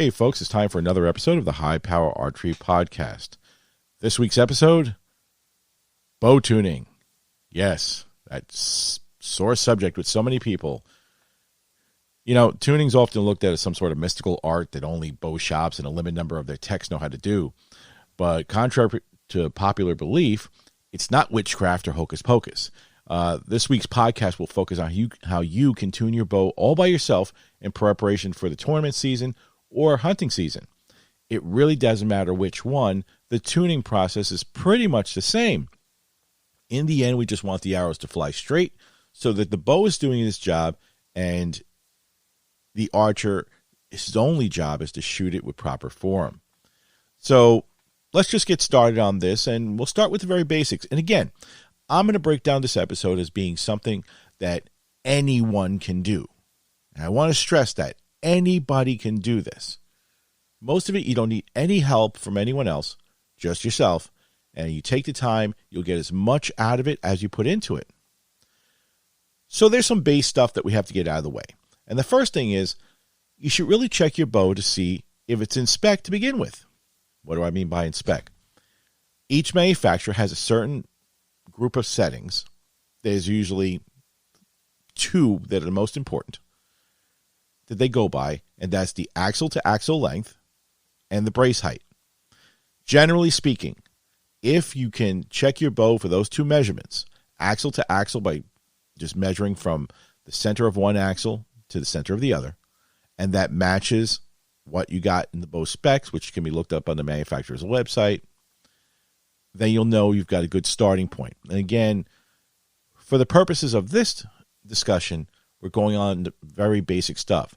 Hey, folks, it's time for another episode of the High Power Archery Podcast. This week's episode, bow tuning. Yes, that's sore subject with so many people. You know, tuning's often looked at as some sort of mystical art that only bow shops and a limited number of their techs know how to do. But contrary to popular belief, it's not witchcraft or hocus pocus. This week's podcast will focus on how you can tune your bow all by yourself in preparation for the tournament season or hunting season. It really doesn't matter which one. The tuning process is pretty much the same. In the end, we just want the arrows to fly straight so that the bow is doing its job and the archer, his only job is to shoot it with proper form. So let's just get started on this, and we'll start with the very basics. And again, I'm going to break down this episode as being something that anyone can do. And I want to stress that anybody can do this. Most of it, you don't need any help from anyone else, just yourself. And you take the time, you'll get as much out of it as you put into it. So there's some base stuff that we have to get out of the way. And the first thing is, you should really check your bow to see if it's in spec to begin with. What do I mean by in spec? Each manufacturer has a certain group of settings. There's usually two that are the most important that they go by, and that's the axle to axle length and the brace height. Generally speaking, if you can check your bow for those two measurements, axle to axle by just measuring from the center of one axle to the center of the other, and that matches what you got in the bow specs, which can be looked up on the manufacturer's website, then you'll know you've got a good starting point. And again, for the purposes of this discussion, we're going on to very basic stuff.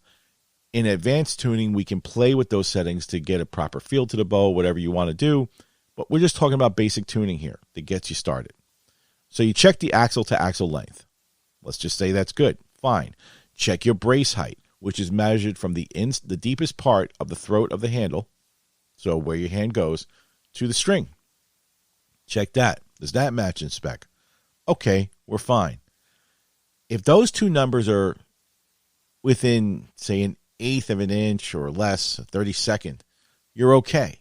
In advanced tuning, we can play with those settings to get a proper feel to the bow, whatever you want to do, but we're just talking about basic tuning here that gets you started. So you check the axle to axle length. Let's just say that's good. Fine. Check your brace height, which is measured from the deepest part of the throat of the handle, so where your hand goes, to the string. Check that. Does that match in spec? Okay, we're fine. If those two numbers are within, say, an eighth of an inch or less, a 32nd, you're okay.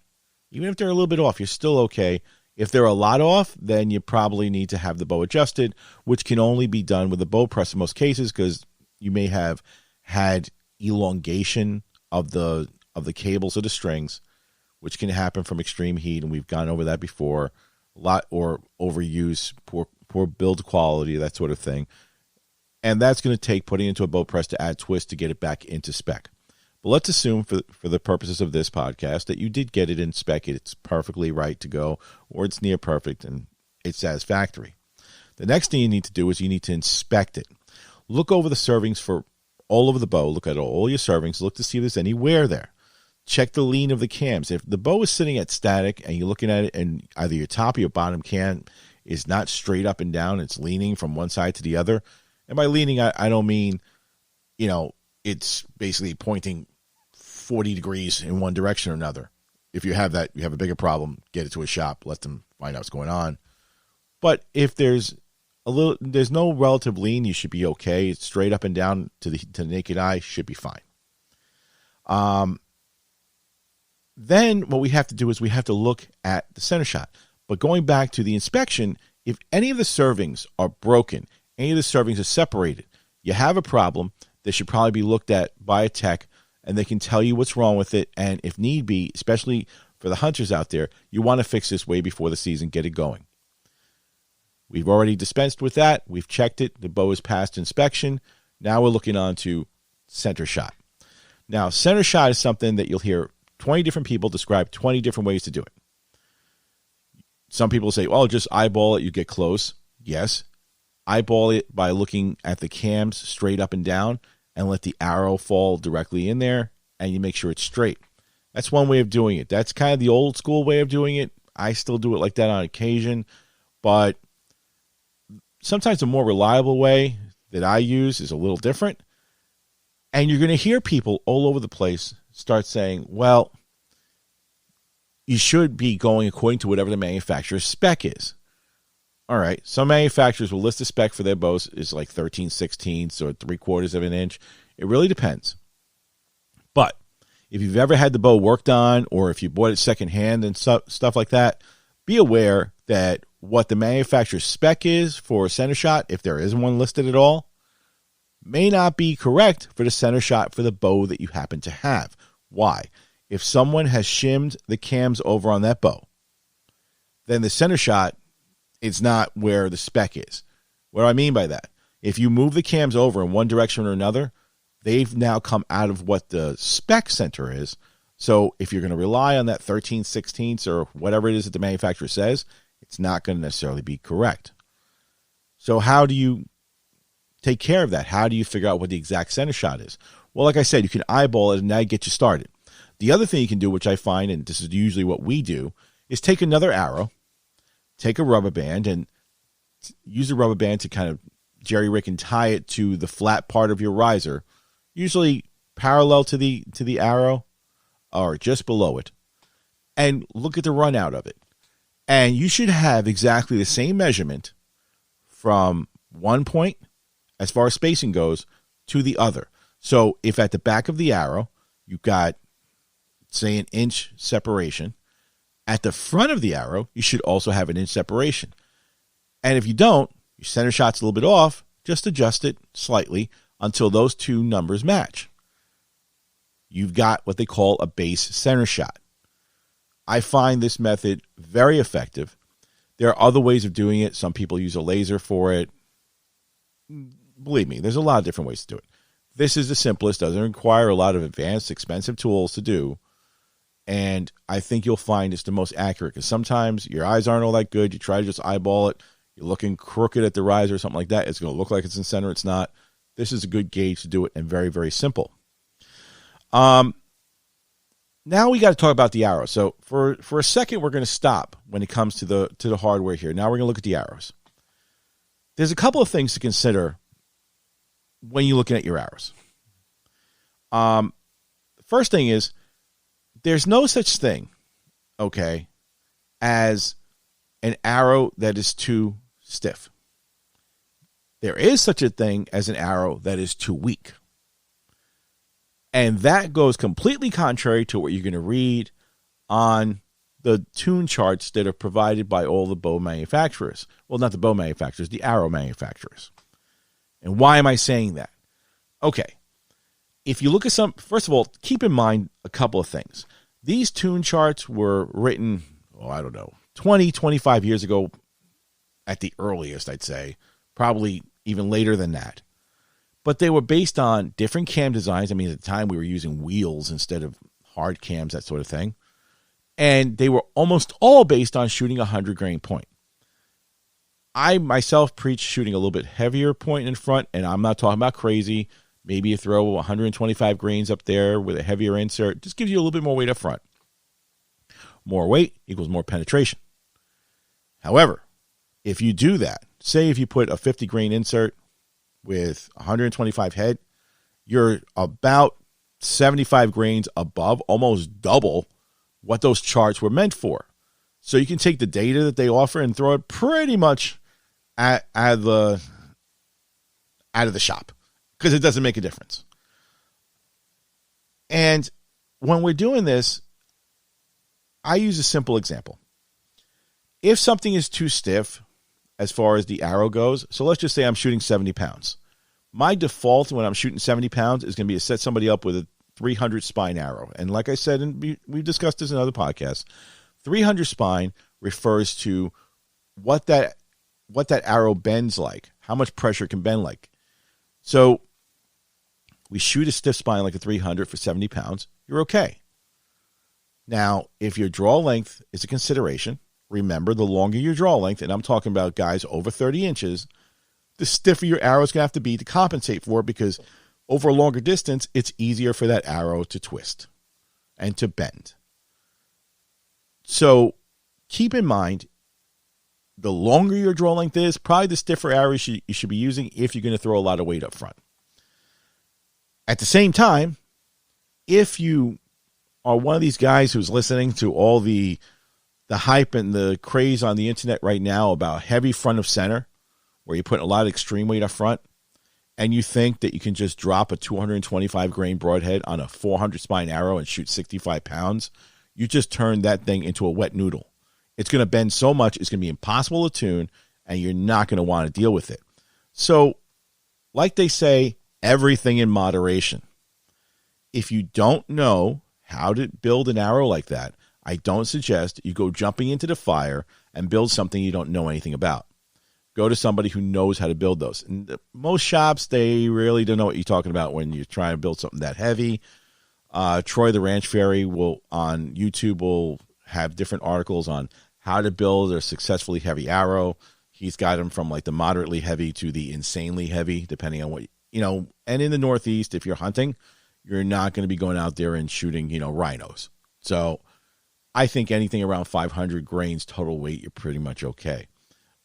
Even if they're a little bit off, you're still okay. If they're a lot off, then you probably need to have the bow adjusted, which can only be done with a bow press in most cases because you may have had elongation of the cables or the strings, which can happen from extreme heat, and we've gone over that before. A lot, or overuse, poor build quality, that sort of thing. And that's going to take putting into a bow press to add twist to get it back into spec. But let's assume for the purposes of this podcast that you did get it in spec, it's perfectly right to go, or it's near perfect and it's satisfactory. The next thing you need to do is you need to inspect it. Look over the servings for all over the bow. Look at all your servings. Look to see if there's any wear there. Check the lean of the cams. If the bow is sitting at static and you're looking at it and either your top or your bottom cam is not straight up and down, it's leaning from one side to the other. And by leaning, I don't mean, it's basically pointing 40 degrees in one direction or another. If you have that, you have a bigger problem, get it to a shop, let them find out what's going on. But if there's no relative lean, you should be okay. It's straight up and down to the naked eye, should be fine. Then what we have to do is we have to look at the center shot. But going back to the inspection, if any of the servings are broken, any of the servings are separated, you have a problem that should probably be looked at by a tech, and they can tell you what's wrong with it. And if need be, especially for the hunters out there, you want to fix this way before the season, get it going. We've already dispensed with that. We've checked it. The bow is passed inspection. Now we're looking on to center shot. Now, center shot is something that you'll hear 20 different people describe 20 different ways to do it. Some people say, well, just eyeball it, you get close. Yes. Eyeball it by looking at the cams straight up and down and let the arrow fall directly in there, and you make sure it's straight. That's one way of doing it. That's kind of the old school way of doing it. I still do it like that on occasion, but sometimes a more reliable way that I use is a little different. And you're going to hear people all over the place start saying, well, you should be going according to whatever the manufacturer's spec is. All right, some manufacturers will list a spec for their bows is like 13/16 or 3/4 of an inch. It really depends. But if you've ever had the bow worked on or if you bought it secondhand and stuff like that, be aware that what the manufacturer's spec is for a center shot, if there is one listed at all, may not be correct for the center shot for the bow that you happen to have. Why? If someone has shimmed the cams over on that bow, then the center shot is not where the spec is. What do I mean by that? If you move the cams over in one direction or another, they've now come out of what the spec center is. So if you're going to rely on that 13/16 or whatever it is that the manufacturer says, it's not going to necessarily be correct. So how do you take care of that? How do you figure out what the exact center shot is? Well, like I said, you can eyeball it and that get you started. The other thing you can do, which I find, and this is usually what we do, is take another arrow, take a rubber band, and use the rubber band to kind of jerry-rig and tie it to the flat part of your riser, usually parallel to the arrow or just below it, and look at the run out of it. And you should have exactly the same measurement from one point, as far as spacing goes, to the other. So if at the back of the arrow, you've got, say, an inch separation, at the front of the arrow, you should also have an inch separation. And if you don't, your center shot's a little bit off, just adjust it slightly until those two numbers match. You've got what they call a base center shot. I find this method very effective. There are other ways of doing it. Some people use a laser for it. Believe me, there's a lot of different ways to do it. This is the simplest, doesn't require a lot of advanced, expensive tools to do. And I think you'll find it's the most accurate because sometimes your eyes aren't all that good. You try to just eyeball it. You're looking crooked at the riser or something like that. It's going to look like it's in center. It's not. This is a good gauge to do it and very, very simple. Now we got to talk about the arrow. So for a second, we're going to stop when it comes to the hardware here. Now we're going to look at the arrows. There's a couple of things to consider when you're looking at your arrows. The first thing is there's no such thing, okay, as an arrow that is too stiff. There is such a thing as an arrow that is too weak. And that goes completely contrary to what you're going to read on the tune charts that are provided by all the bow manufacturers. Well, not the bow manufacturers, the arrow manufacturers. And why am I saying that? Okay. If you look at some, first of all, keep in mind a couple of things. These tune charts were written, 20, 25 years ago at the earliest, I'd say. Probably even later than that. But they were based on different cam designs. I mean, at the time we were using wheels instead of hard cams, that sort of thing. And they were almost all based on shooting a 100-grain point. I myself preach shooting a little bit heavier point in front, and I'm not talking about crazy. Maybe you throw 125 grains up there with a heavier insert. Just gives you a little bit more weight up front. More weight equals more penetration. However, if you do that, say if you put a 50-grain insert with 125 head, you're about 75 grains above, almost double what those charts were meant for. So you can take the data that they offer and throw it pretty much out of the shop because it doesn't make a difference. And when we're doing this, I use a simple example. If something is too stiff as far as the arrow goes, so let's just say I'm shooting 70 pounds. My default when I'm shooting 70 pounds is going to be to set somebody up with a 300 spine arrow. And like I said, and we've discussed this in other podcasts, 300 spine refers to what that arrow bends like, how much pressure it can bend like. So we shoot a stiff spine like a 300 for 70 pounds, you're okay. Now, if your draw length is a consideration, remember the longer your draw length, and I'm talking about guys over 30 inches, the stiffer your arrow is going to have to be to compensate for it because over a longer distance, it's easier for that arrow to twist and to bend. So keep in mind, the longer your draw length is, probably the stiffer arrow you should be using if you're going to throw a lot of weight up front. At the same time, if you are one of these guys who's listening to all the hype and the craze on the internet right now about heavy front of center, where you're putting a lot of extreme weight up front, and you think that you can just drop a 225 grain broadhead on a 400 spine arrow and shoot 65 pounds, you just turn that thing into a wet noodle. It's going to bend so much, it's going to be impossible to tune, and you're not going to want to deal with it. So, like they say, everything in moderation. If you don't know how to build an arrow like that, I don't suggest you go jumping into the fire and build something you don't know anything about. Go to somebody who knows how to build those. And most shops, they really don't know what you're talking about when you're trying to build something that heavy. Troy the Ranch Fairy on YouTube will have different articles on how to build a successfully heavy arrow. He's got them from like the moderately heavy to the insanely heavy, depending on what, and in the Northeast, if you're hunting, you're not going to be going out there and shooting, rhinos. So I think anything around 500 grains total weight, you're pretty much okay.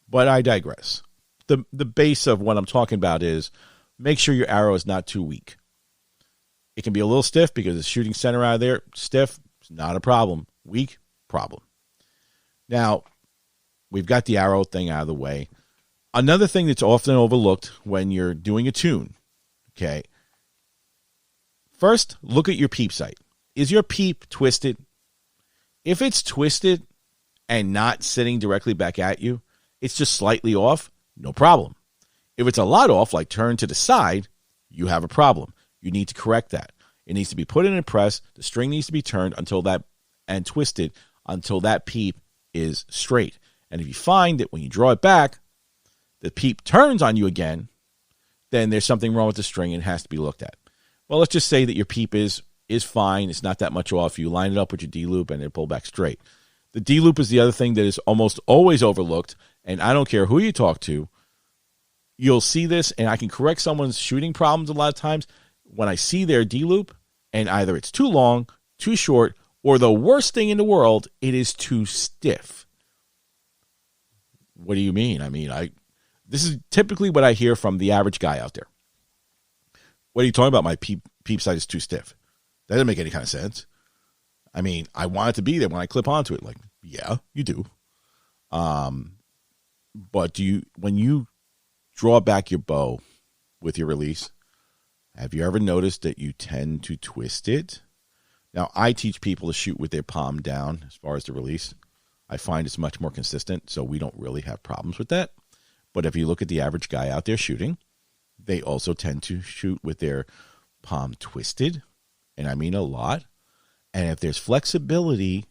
But I digress. The base of what I'm talking about is make sure your arrow is not too weak. It can be a little stiff because it's shooting center out of there. Stiff, not a problem. Weak, problem. Now, we've got the arrow thing out of the way. Another thing that's often overlooked when you're doing a tune, okay? First, look at your peep sight. Is your peep twisted? If it's twisted and not sitting directly back at you, it's just slightly off, no problem. If it's a lot off, like turned to the side, you have a problem. You need to correct that. It needs to be put in a press. The string needs to be turned and twisted until that peep is straight. And if you find that when you draw it back, the peep turns on you again, then there's something wrong with the string and it has to be looked at. Well, let's just say that your peep is fine. It's not that much off. You line it up with your D-loop and it pull back straight. The D-loop is the other thing that is almost always overlooked, and I don't care who you talk to, you'll see this, and I can correct someone's shooting problems a lot of times when I see their D-loop, and either it's too long, too short, or the worst thing in the world, it is too stiff. What do you mean? This is typically what I hear from the average guy out there. What are you talking about? My peep sight is too stiff. That doesn't make any kind of sense. I want it to be there when I clip onto it. Like, yeah, you do. But when you draw back your bow with your release, have you ever noticed that you tend to twist it? Now, I teach people to shoot with their palm down as far as the release. I find it's much more consistent, so we don't really have problems with that. But if you look at the average guy out there shooting, they also tend to shoot with their palm twisted, and I mean a lot. And if there's flexibility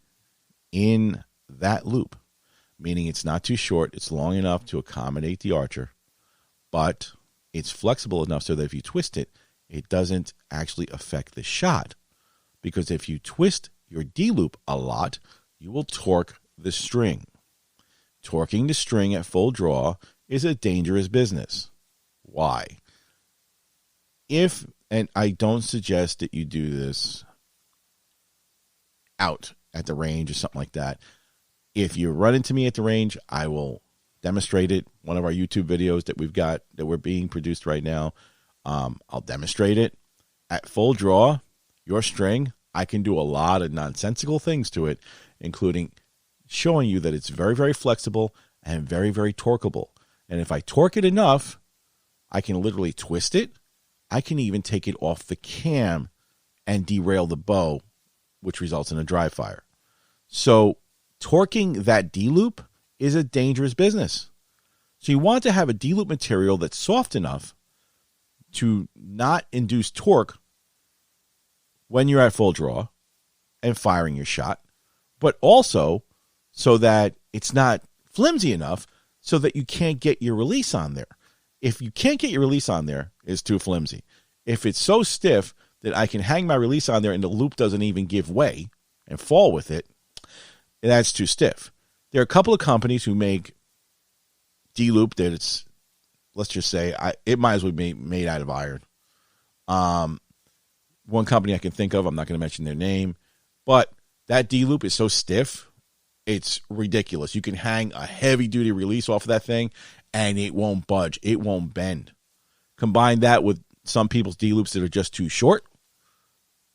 in that loop, meaning it's not too short, it's long enough to accommodate the archer, but it's flexible enough so that if you twist it, it doesn't actually affect the shot. Because if you twist your D-loop a lot, you will torque the string. Torquing the string at full draw is a dangerous business. Why? And I don't suggest that you do this out at the range or something like that. If you run into me at the range, I will demonstrate it. One of our YouTube videos that we've got that we're being produced right now, I'll demonstrate it. At full draw, your string, I can do a lot of nonsensical things to it, including showing you that it's very, very flexible and very, very torqueable. And if I torque it enough, I can literally twist it. I can even take it off the cam and derail the bow, which results in a dry fire. So torquing that D-loop is a dangerous business. So you want to have a D-loop material that's soft enough to not induce torque when you're at full draw and firing your shot, but also so that it's not flimsy enough so that you can't get your release on there. If you can't get your release on there, it's too flimsy. If it's so stiff that I can hang my release on there and the loop doesn't even give way and fall with it, that's too stiff. There are a couple of companies who make D-loop that it's, let's just say, it might as well be made out of iron. One company I can think of, I'm not going to mention their name, but that D-loop is so stiff, it's ridiculous. You can hang a heavy-duty release off of that thing, and it won't budge. It won't bend. Combine that with some people's D-loops that are just too short,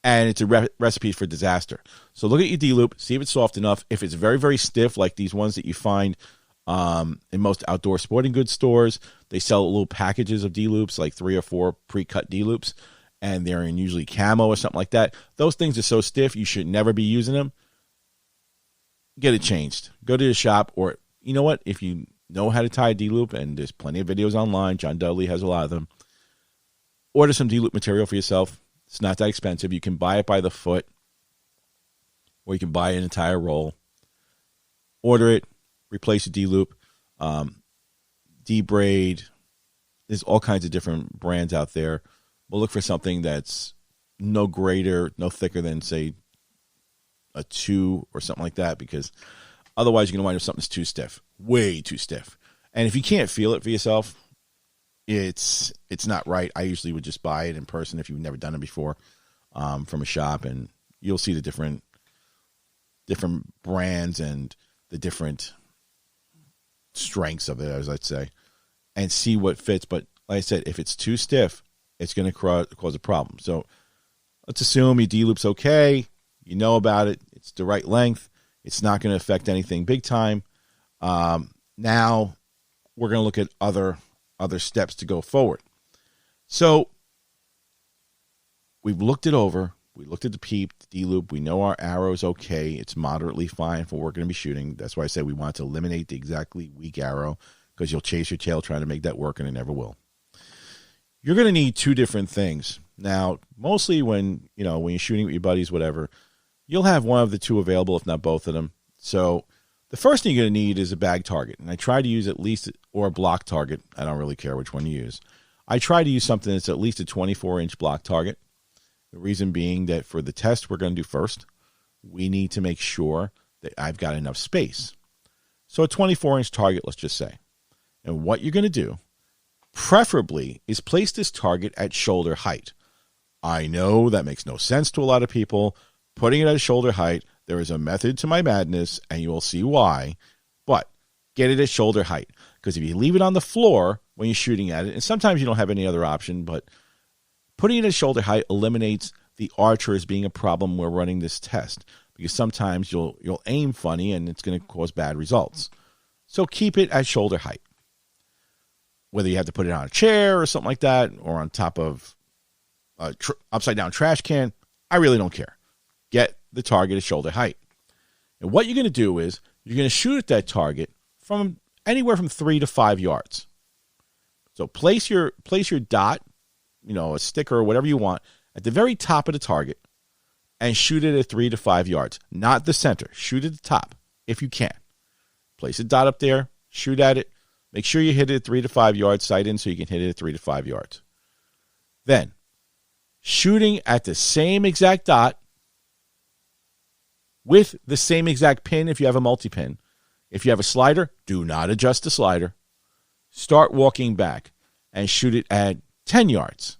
and it's a recipe for disaster. So look at your D-loop, see if it's soft enough. If it's very, very stiff, like these ones that you find In most outdoor sporting goods stores, they sell little packages of D-loops, like 3 or 4 pre-cut D-loops, and they're in usually camo or something like that. Those things are so stiff, you should never be using them. Get it changed. Go to the shop, or you know what? If you know how to tie a D-loop, and there's plenty of videos online, John Dudley has a lot of them, order some D-loop material for yourself. It's not that expensive. You can buy it by the foot, or you can buy an entire roll. Order it, replace a D-loop, D-braid. There's all kinds of different brands out there. We'll look for something that's no greater, no thicker than, say, a 2 or something like that, because otherwise you're going to wind up something that's too stiff, way too stiff. And if you can't feel it for yourself, it's not right. I usually would just buy it in person if you've never done it before, from a shop, and you'll see the different brands and the different strengths of it, as I'd say, and see what fits. But like I said, if it's too stiff, it's going to cause a problem. So let's assume your D-loop's okay. You know about it. It's the right length. It's not going to affect anything big time. Now we're going to look at other steps to go forward. So we've looked it over. We looked at the PEEP, the D-loop. We know our arrow's okay. It's moderately fine for what we're going to be shooting. That's why I said we want to eliminate the exactly weak arrow, because you'll chase your tail trying to make that work, and it never will. You're going to need 2 different things. Now, mostly when you're shooting with your buddies, whatever, you'll have one of the 2 available, if not both of them. So the first thing you're going to need is a bag target. And I try to use at least, or a block target. I don't really care which one you use. I try to use something that's at least a 24-inch block target. The reason being that for the test we're going to do first, we need to make sure that I've got enough space. So a 24-inch target, let's just say. And what you're going to do, preferably, is place this target at shoulder height. I know that makes no sense to a lot of people. Putting it at shoulder height, there is a method to my madness, and you will see why. But get it at shoulder height, because if you leave it on the floor when you're shooting at it, and sometimes you don't have any other option, but putting it at shoulder height eliminates the archer as being a problem when we're running this test, because sometimes you'll aim funny and it's going to cause bad results. So keep it at shoulder height. Whether you have to put it on a chair or something like that, or on top of a upside-down trash can, I really don't care. Get the target at shoulder height. And what you're going to do is you're going to shoot at that target from anywhere from 3 to 5 yards. So place your dot, a sticker or whatever you want, at the very top of the target, and shoot it at 3 to 5 yards. Not the center. Shoot at the top if you can. Place a dot up there, shoot at it. Make sure you hit it at 3 to 5 yards, sight in, so you can hit it at 3 to 5 yards. Then, shooting at the same exact dot with the same exact pin if you have a multi-pin. If you have a slider, do not adjust the slider. Start walking back and shoot it at 10 yards.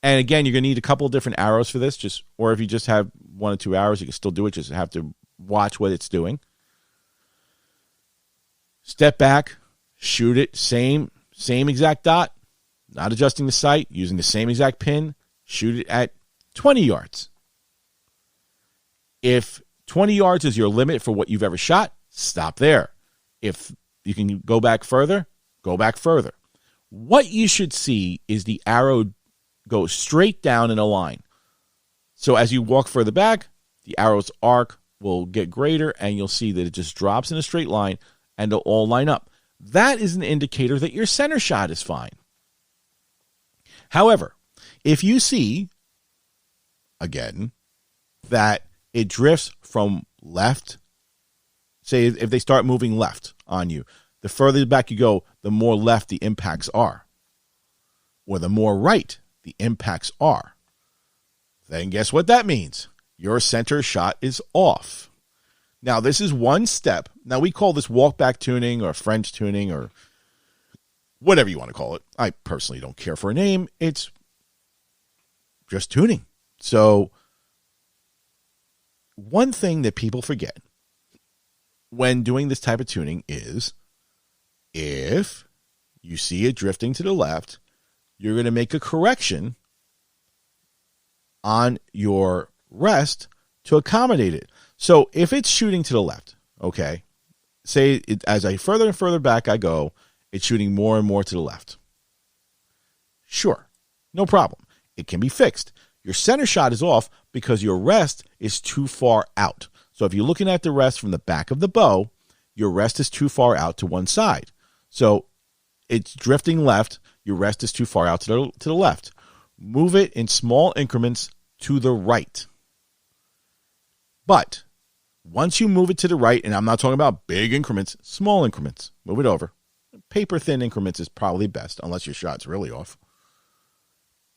And again, you're going to need a couple of different arrows for this, or if you just have 1 or 2 arrows, you can still do it. Just have to watch what it's doing. Step back, shoot it, same exact dot, not adjusting the sight, using the same exact pin, shoot it at 20 yards. If 20 yards is your limit for what you've ever shot, stop there. If you can go back further, go back further. What you should see is the arrow go straight down in a line. So as you walk further back, the arrow's arc will get greater, and you'll see that it just drops in a straight line, and they'll all line up. That is an indicator that your center shot is fine. However, if you see, again, that it drifts from left, say if they start moving left on you, the further back you go, the more left the impacts are. Or the more right the impacts are. Then guess what that means? Your center shot is off. Now, this is one step. Now, we call this walk-back tuning or French tuning or whatever you want to call it. I personally don't care for a name. It's just tuning. So, one thing that people forget when doing this type of tuning is if you see it drifting to the left, you're going to make a correction on your rest to accommodate it. So if it's shooting to the left, okay, as I further and further back I go, it's shooting more and more to the left. Sure, no problem. It can be fixed. Your center shot is off because your rest is too far out. So if you're looking at the rest from the back of the bow, your rest is too far out to one side. So it's drifting left. Your rest is too far out to the left. Move it in small increments to the right. But once you move it to the right, and I'm not talking about big increments, small increments, move it over. Paper thin increments is probably best, unless your shot's really off.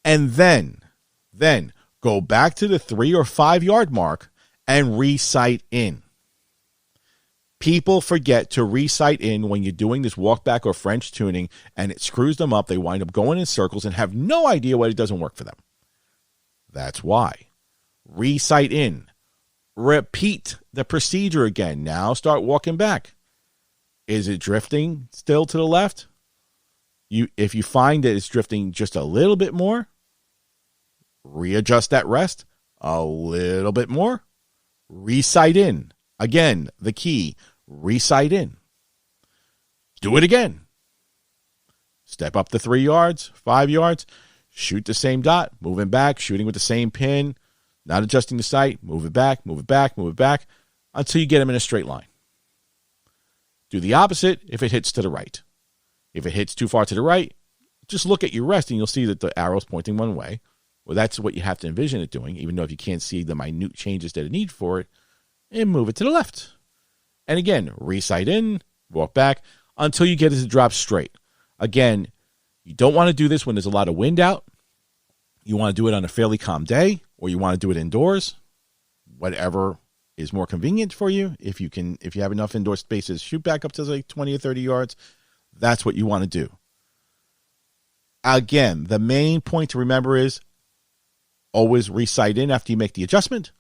And then go back to the 3 or 5 yard mark and re-sight in. People forget to re-sight in when you're doing this walk back or French tuning, and it screws them up. They wind up going in circles and have no idea why it doesn't work for them. That's why. Re-sight in. Repeat the procedure again. Now start walking back. Is it drifting still to the left? If you find that it's drifting just a little bit more, readjust that rest a little bit more. Re-sight in. Again, the key, re-sight in. Do it again. Step up to 3 yards, 5 yards. Shoot the same dot, moving back, shooting with the same pin, not adjusting the sight, move it back, move it back, move it back, until you get them in a straight line. Do the opposite if it hits to the right. If it hits too far to the right, just look at your rest and you'll see that the arrow's pointing one way. Well, that's what you have to envision it doing, even though if you can't see the minute changes that it needs for it, and move it to the left. And again, re-sight in, walk back, until you get it to drop straight. Again, you don't want to do this when there's a lot of wind out. You want to do it on a fairly calm day, or you want to do it indoors, whatever is more convenient for you. If you have enough indoor spaces, shoot back up to like 20 or 30 yards. That's what you want to do. Again, the main point to remember is always re-sight in after you make the adjustment,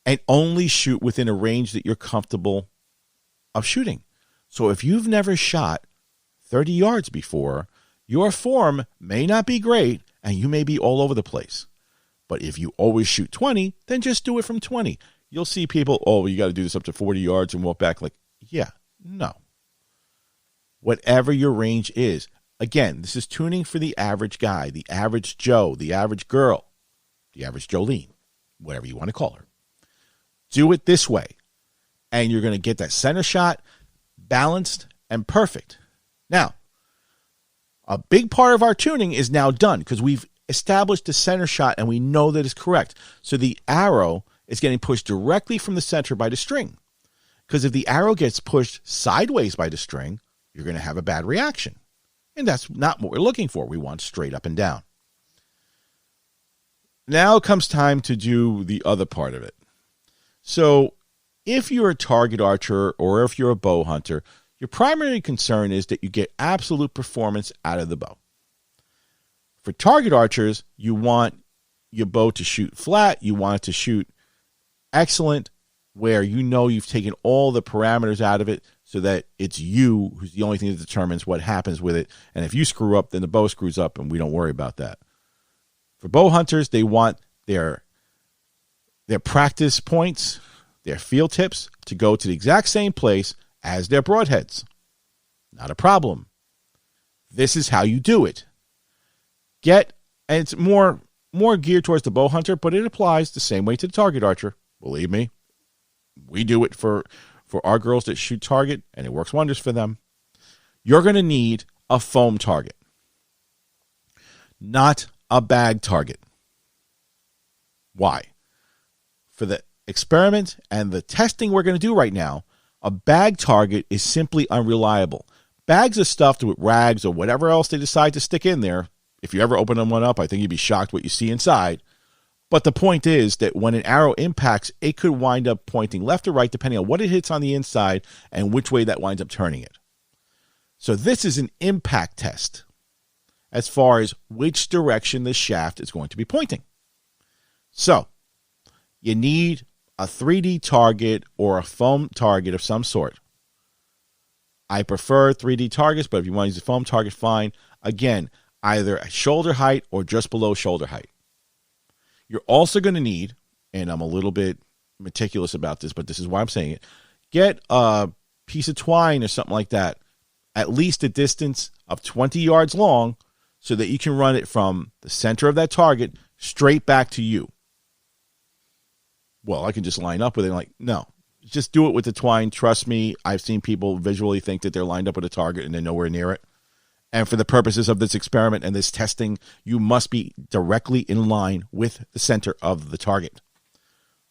and only shoot within a range that you're comfortable of shooting. So if you've never shot 30 yards before, your form may not be great and you may be all over the place. But if you always shoot 20, then just do it from 20. You'll see people, oh, you got to do this up to 40 yards and walk back. Like, yeah, no. Whatever your range is. Again, this is tuning for the average guy, the average Joe, the average girl, the average Jolene, whatever you want to call her. Do it this way, and you're going to get that center shot balanced and perfect. Now, a big part of our tuning is now done because we've established the center shot and we know that it's correct. So the arrow is getting pushed directly from the center by the string. Because if the arrow gets pushed sideways by the string, you're going to have a bad reaction. And that's not what we're looking for. We want straight up and down. Now comes time to do the other part of it. So if you're a target archer or if you're a bow hunter, your primary concern is that you get absolute performance out of the bow. For target archers, you want your bow to shoot flat. You want it to shoot excellent, where you know you've taken all the parameters out of it so that it's you who's the only thing that determines what happens with it. And if you screw up, then the bow screws up and we don't worry about that. For bow hunters, they want their practice points, their field tips, to go to the exact same place as their broadheads. Not a problem. This is how you do it. And it's more geared towards the bow hunter, but it applies the same way to the target archer. Believe me, we do it for our girls that shoot target, and it works wonders for them. You're going to need a foam target, not a bag target. Why? For the experiment and the testing we're going to do right now, a bag target is simply unreliable. Bags are stuffed with rags or whatever else they decide to stick in there. If you ever open one up, I think you'd be shocked what you see inside. But the point is that when an arrow impacts, it could wind up pointing left or right depending on what it hits on the inside and which way that winds up turning it. So this is an impact test as far as which direction the shaft is going to be pointing. So you need a 3D target or a foam target of some sort. I prefer 3D targets, but if you want to use a foam target, fine. Again, either at shoulder height or just below shoulder height. You're also going to need, and I'm a little bit meticulous about this, but this is why I'm saying it, get a piece of twine or something like that, at least a distance of 20 yards long, so that you can run it from the center of that target straight back to you. Well, I can just line up with it. Like, no, just do it with the twine. Trust me, I've seen people visually think that they're lined up with a target and they're nowhere near it. And for the purposes of this experiment and this testing, you must be directly in line with the center of the target.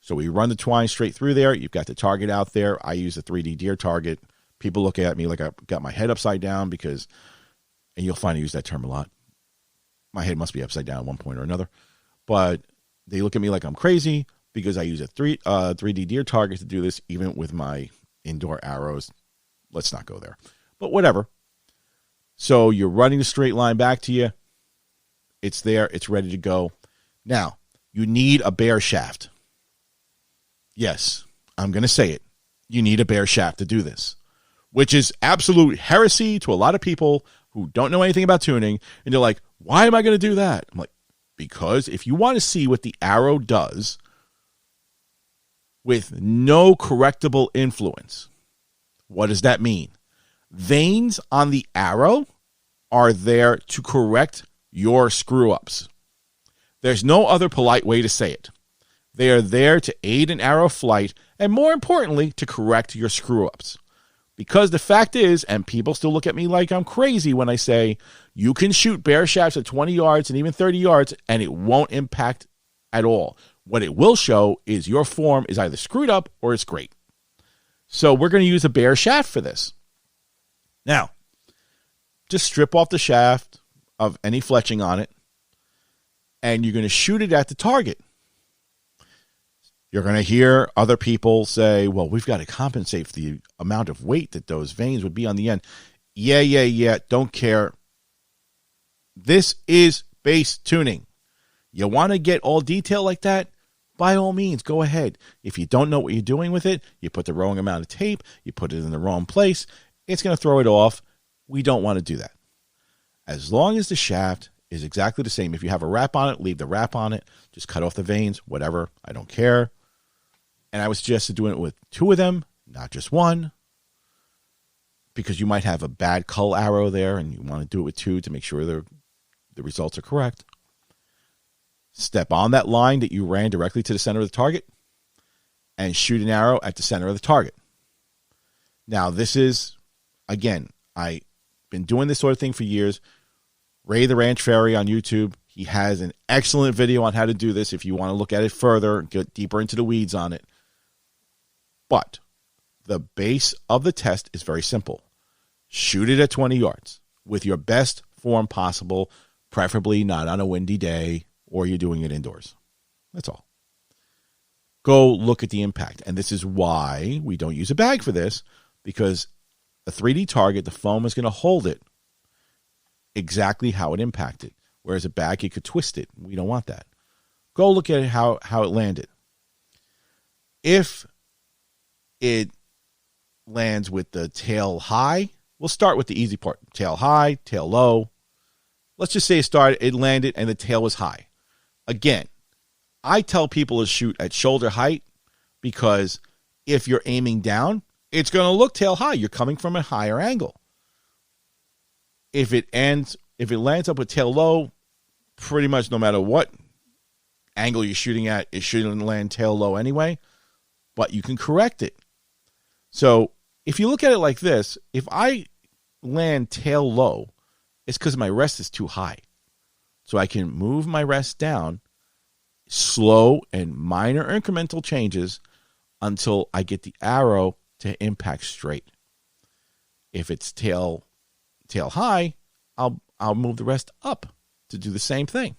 So we run the twine straight through there. You've got the target out there. I use a 3D deer target. People look at me like I've got my head upside down because, and you'll find I use that term a lot, my head must be upside down at one point or another. But they look at me like I'm crazy because I use a 3D deer target to do this, even with my indoor arrows. Let's not go there. But whatever. So you're running a straight line back to you. It's there. It's ready to go. Now, you need a bear shaft. Yes, I'm going to say it. You need a bear shaft to do this, which is absolute heresy to a lot of people who don't know anything about tuning. And they're like, why am I going to do that? I'm like, because if you want to see what the arrow does with no correctable influence, what does that mean? Veins on the arrow are there to correct your screw-ups. There's no other polite way to say it. They are there to aid in arrow flight and, more importantly, to correct your screw-ups. Because the fact is, and people still look at me like I'm crazy when I say, you can shoot bear shafts at 20 yards and even 30 yards and it won't impact at all. What it will show is your form is either screwed up or it's great. So we're going to use a bear shaft for this. Now, just strip off the shaft of any fletching on it, and you're going to shoot it at the target. You're going to hear other people say, well, we've got to compensate for the amount of weight that those veins would be on the end. Yeah. Don't care. This is base tuning. You want to get all detail like that? By all means, go ahead. If you don't know what you're doing with it, you put the wrong amount of tape, you put it in the wrong place, it's going to throw it off. We don't want to do that. As long as the shaft is exactly the same. If you have a wrap on it, leave the wrap on it. Just cut off the veins, whatever. I don't care. And I would suggest doing it with 2 of them, not just 1, because you might have a bad cull arrow there and you want to do it with 2 to make sure the results are correct. Step on that line that you ran directly to the center of the target and shoot an arrow at the center of the target. Now, this is, again, I've been doing this sort of thing for years. Ray the Ranch Fairy on YouTube, he has an excellent video on how to do this if you want to look at it further, get deeper into the weeds on it. But the base of the test is very simple. Shoot it at 20 yards with your best form possible, preferably not on a windy day or you're doing it indoors. That's all. Go look at the impact. And this is why we don't use a bag for this, because a 3D target, the foam is going to hold it exactly how it impacted. Whereas a bag, you could twist it. We don't want that. Go look at how it landed. If it lands with the tail high, we'll start with the easy part. Tail high, tail low. Let's just say it landed and the tail was high. Again, I tell people to shoot at shoulder height because if you're aiming down, it's going to look tail high. You're coming from a higher angle. If it lands up with tail low, pretty much no matter what angle you're shooting at, it shouldn't land tail low anyway, but you can correct it. So if you look at it like this, if I land tail low, it's because my rest is too high. So I can move my rest down, slow and minor incremental changes until I get the arrow to impact straight. If it's tail high, I'll move the rest up to do the same thing.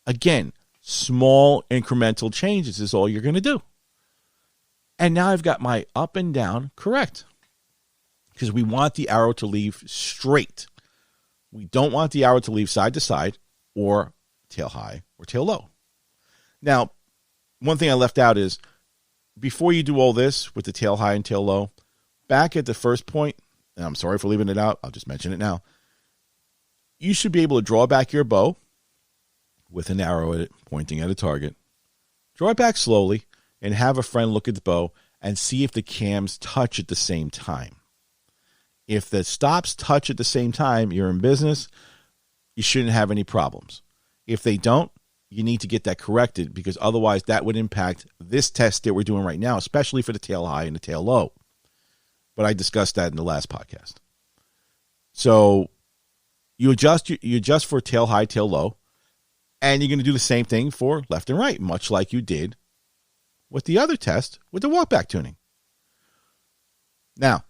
Again, small incremental changes is all you're going to do. And now I've got my up and down correct, because we want the arrow to leave straight. We don't want the arrow to leave side to side or tail high or tail low. Now, one thing I left out is before you do all this with the tail high and tail low, back at the first point, and I'm sorry for leaving it out, I'll just mention it now. You should be able to draw back your bow with an arrow at it pointing at a target. Draw it back slowly and have a friend look at the bow and see if the cams touch at the same time. If the stops touch at the same time, you're in business, you shouldn't have any problems. If they don't, you need to get that corrected, because otherwise that would impact this test that we're doing right now, especially for the tail high and the tail low. But I discussed that in the last podcast. So you adjust for tail high, tail low, and you're going to do the same thing for left and right, much like you did with the other test with the walkback tuning. Now,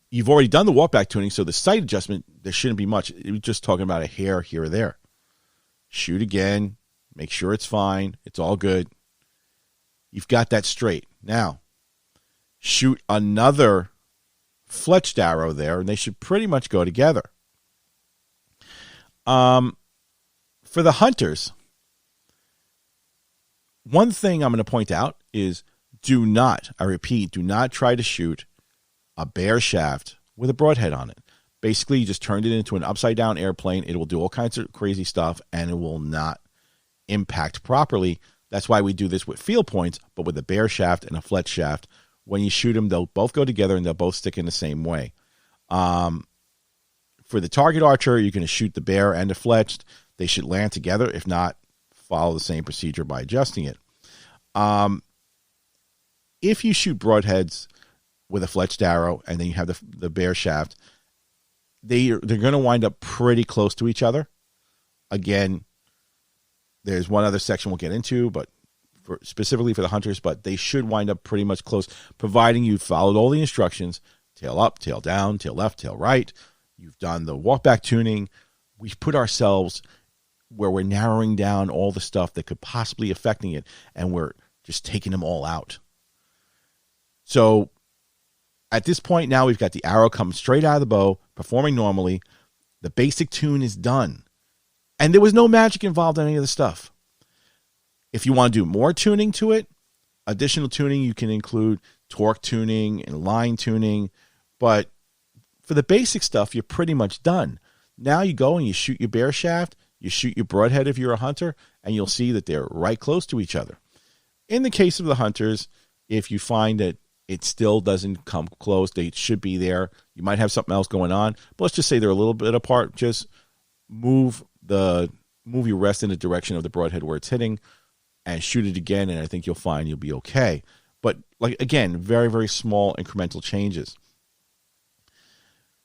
you've already done the walkback tuning, so the sight adjustment, there shouldn't be much. We're just talking about a hair here or there. Shoot again. Make sure it's fine. It's all good. You've got that straight. Now, shoot another fletched arrow there, and they should pretty much go together. For the hunters, one thing I'm going to point out is do not, I repeat, do not try to shoot a bare shaft with a broadhead on it. Basically, you just turned it into an upside-down airplane. It will do all kinds of crazy stuff, and it will not impact properly. That's why we do this with field points, but with a bare shaft and a fletched shaft. When you shoot them, they'll both go together, and they'll both stick in the same way. For the target archer, you're going to shoot the bare and the fletched. They should land together. If not, follow the same procedure by adjusting it. If you shoot broadheads with a fletched arrow, and then you have the bare shaft, they're going to wind up pretty close to each other. Again, there's one other section we'll get into, but specifically for the hunters, but they should wind up pretty much close, providing you followed all the instructions: tail up, tail down, tail left, tail right. You've done the walkback tuning. We've put ourselves where we're narrowing down all the stuff that could possibly affecting it, and we're just taking them all out. So at this point now, we've got the arrow coming straight out of the bow, performing normally. The basic tune is done. And there was no magic involved in any of the stuff. If you want to do more tuning to it, additional tuning, you can include torque tuning and line tuning. But for the basic stuff, you're pretty much done. Now you go and you shoot your bare shaft, you shoot your broadhead if you're a hunter, and you'll see that they're right close to each other. In the case of the hunters, if you find that it still doesn't come close, they should be there. You might have something else going on, but let's just say they're a little bit apart. Just move your rest in the direction of the broadhead where it's hitting, and shoot it again, and I think you'll find you'll be okay. But like again, very, very small incremental changes.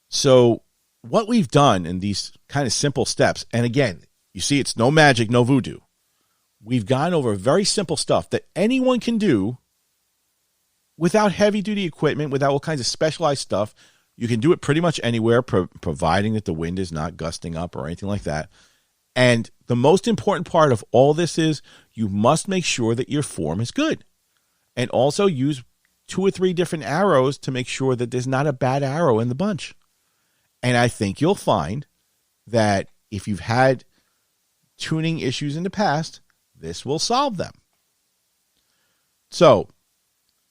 So what we've done in these kind of simple steps, and again, you see it's no magic, no voodoo. We've gone over very simple stuff that anyone can do without heavy-duty equipment, without all kinds of specialized stuff. You can do it pretty much anywhere, providing that the wind is not gusting up or anything like that. And the most important part of all this is you must make sure that your form is good. And also use 2 or 3 different arrows to make sure that there's not a bad arrow in the bunch. And I think you'll find that if you've had tuning issues in the past, this will solve them. So,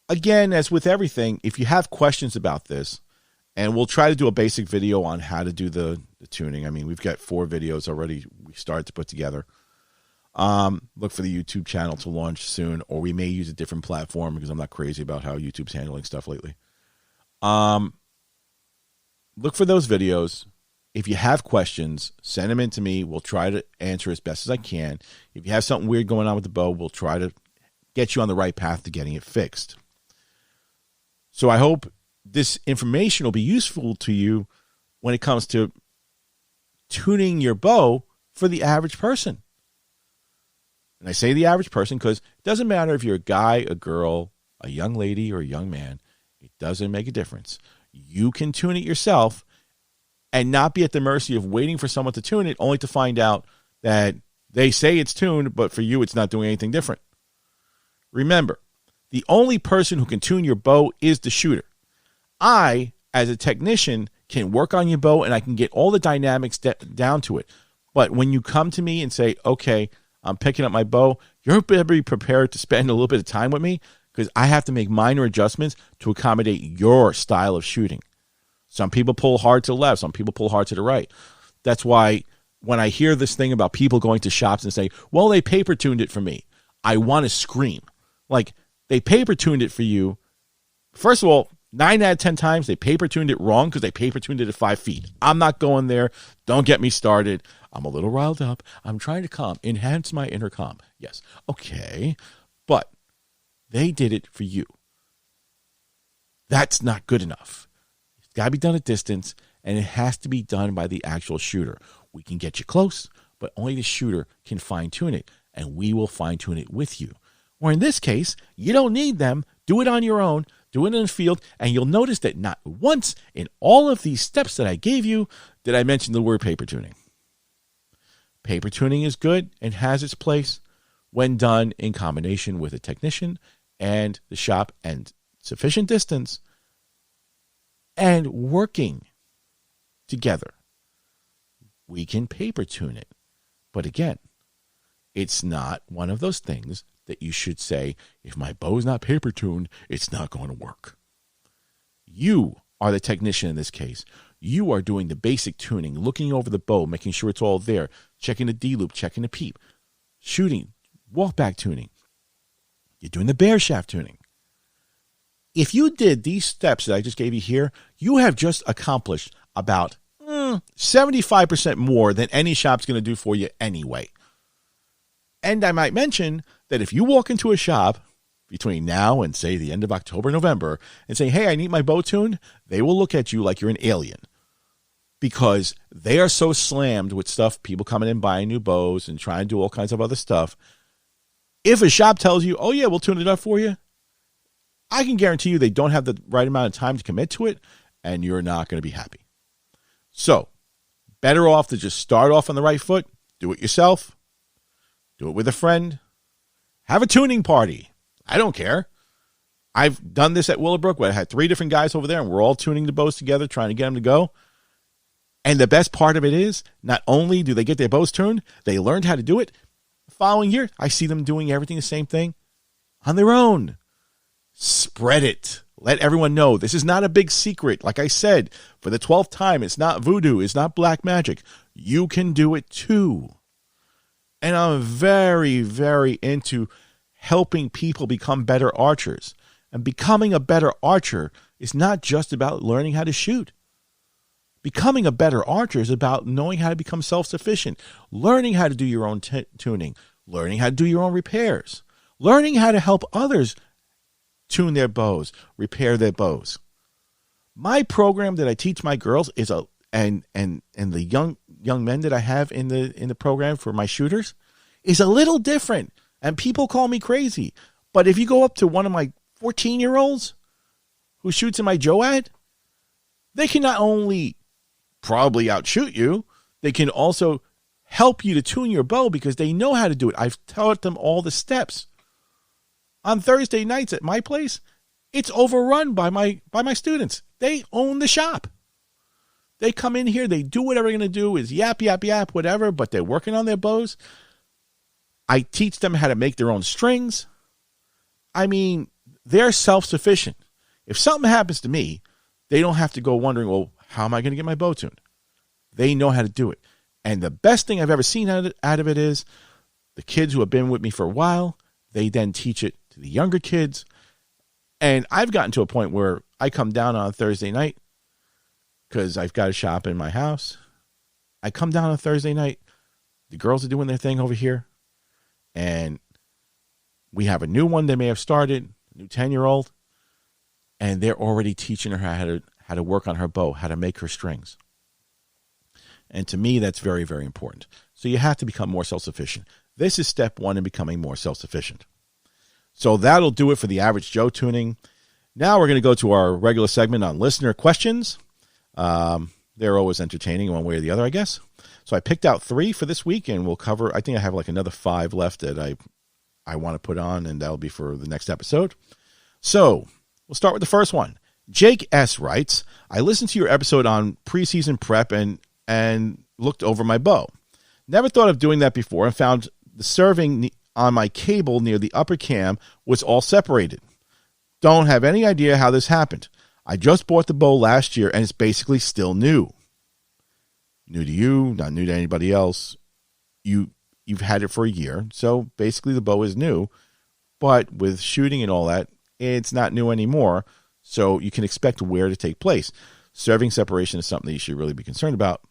again, as with everything, if you have questions about this, and we'll try to do a basic video on how to do the tuning. I mean, we've got 4 videos already we started to put together. Look for the YouTube channel to launch soon, or we may use a different platform because I'm not crazy about how YouTube's handling stuff lately. Look for those videos. If you have questions, send them in to me. We'll try to answer as best as I can. If you have something weird going on with the bow, we'll try to get you on the right path to getting it fixed. So I hope this information will be useful to you when it comes to tuning your bow for the average person. And I say the average person because it doesn't matter if you're a guy, a girl, a young lady, or a young man. It doesn't make a difference. You can tune it yourself and not be at the mercy of waiting for someone to tune it, only to find out that they say it's tuned, but for you it's not doing anything different. Remember, the only person who can tune your bow is the shooter. I, as a technician, can work on your bow and I can get all the dynamics down to it. But when you come to me and say, okay, I'm picking up my bow, you're better be prepared to spend a little bit of time with me because I have to make minor adjustments to accommodate your style of shooting. Some people pull hard to the left. Some people pull hard to the right. That's why when I hear this thing about people going to shops and say, well, they paper tuned it for me, I want to scream. Like, they paper tuned it for you. First of all, 9 out of 10 times, they paper tuned it wrong because they paper tuned it at 5 feet. I'm not going there. Don't get me started. I'm a little riled up. I'm trying to enhance my inner calm. Yes. Okay. But they did it for you. That's not good enough. It's got to be done at distance, and it has to be done by the actual shooter. We can get you close, but only the shooter can fine-tune it, and we will fine-tune it with you. Or in this case, you don't need them. Do it on your own. Do it in the field, and you'll notice that not once in all of these steps that I gave you did I mention the word paper tuning. Paper tuning is good and has its place when done in combination with a technician and the shop and sufficient distance and working together. We can paper tune it. But again, it's not one of those things that you should say, if my bow is not paper tuned, it's not going to work. You are the technician in this case. You are doing the basic tuning, looking over the bow, making sure it's all there, checking the D-loop, checking the peep, shooting, walk back tuning. You're doing the bear shaft tuning. If you did these steps that I just gave you here, you have just accomplished about 75% more than any shop's going to do for you anyway. And I might mention that if you walk into a shop between now and, say, the end of October, November, and say, hey, I need my bow tuned, they will look at you like you're an alien because they are so slammed with stuff, people coming in buying new bows and trying to do all kinds of other stuff. If a shop tells you, oh, yeah, we'll tune it up for you, I can guarantee you they don't have the right amount of time to commit to it, and you're not going to be happy. So, better off to just start off on the right foot, do it yourself, do it with a friend, have a tuning party. I don't care. I've done this at Willowbrook where I had 3 different guys over there, and we're all tuning the bows together, trying to get them to go. And the best part of it is, not only do they get their bows tuned, they learned how to do it. The following year, I see them doing everything the same thing on their own. Spread it. Let everyone know. This is not a big secret. Like I said, for the 12th time, it's not voodoo. It's not black magic. You can do it too. And I'm very, very into helping people become better archers. And becoming a better archer is not just about learning how to shoot. Becoming a better archer is about knowing how to become self-sufficient, learning how to do your own tuning, learning how to do your own repairs, learning how to help others tune their bows, repair their bows. My program that I teach my girls is and the young men that I have in the program for my shooters is a little different. And people call me crazy. But if you go up to one of my 14-year-olds who shoots in my Joad, they can not only probably outshoot you, they can also help you to tune your bow because they know how to do it. I've taught them all the steps. On Thursday nights at my place, it's overrun by my students. They own the shop. They come in here, they do whatever they're going to do, is yap, yap, yap, whatever, but they're working on their bows. I teach them how to make their own strings. I mean, they're self-sufficient. If something happens to me, they don't have to go wondering, well, how am I going to get my bow tuned? They know how to do it. And the best thing I've ever seen out of it is the kids who have been with me for a while, they then teach it to the younger kids. And I've gotten to a point where I come down on a Thursday night because I've got a shop in my house. I come down on a Thursday night. The girls are doing their thing over here. And we have a new one they may have started, a new 10-year-old. And they're already teaching her how to work on her bow, how to make her strings. And to me, that's very, very important. So you have to become more self-sufficient. This is step 1 in becoming more self-sufficient. So that'll do it for the Average Joe tuning. Now we're going to go to our regular segment on listener questions. They're always entertaining one way or the other, I guess. So I picked out 3 for this week, and we'll cover, I think I have like another 5 left that I want to put on, and that'll be for the next episode. So we'll start with the first one. Jake S. writes, I listened to your episode on preseason prep and looked over my bow. Never thought of doing that before and found the serving on my cable near the upper cam was all separated. Don't have any idea how this happened. I just bought the bow last year and it's basically still new. New to you, not new to anybody else. You've had it for a year, so basically the bow is new. But with shooting and all that, it's not new anymore. So you can expect wear to take place. Serving separation is something that you should really be concerned about.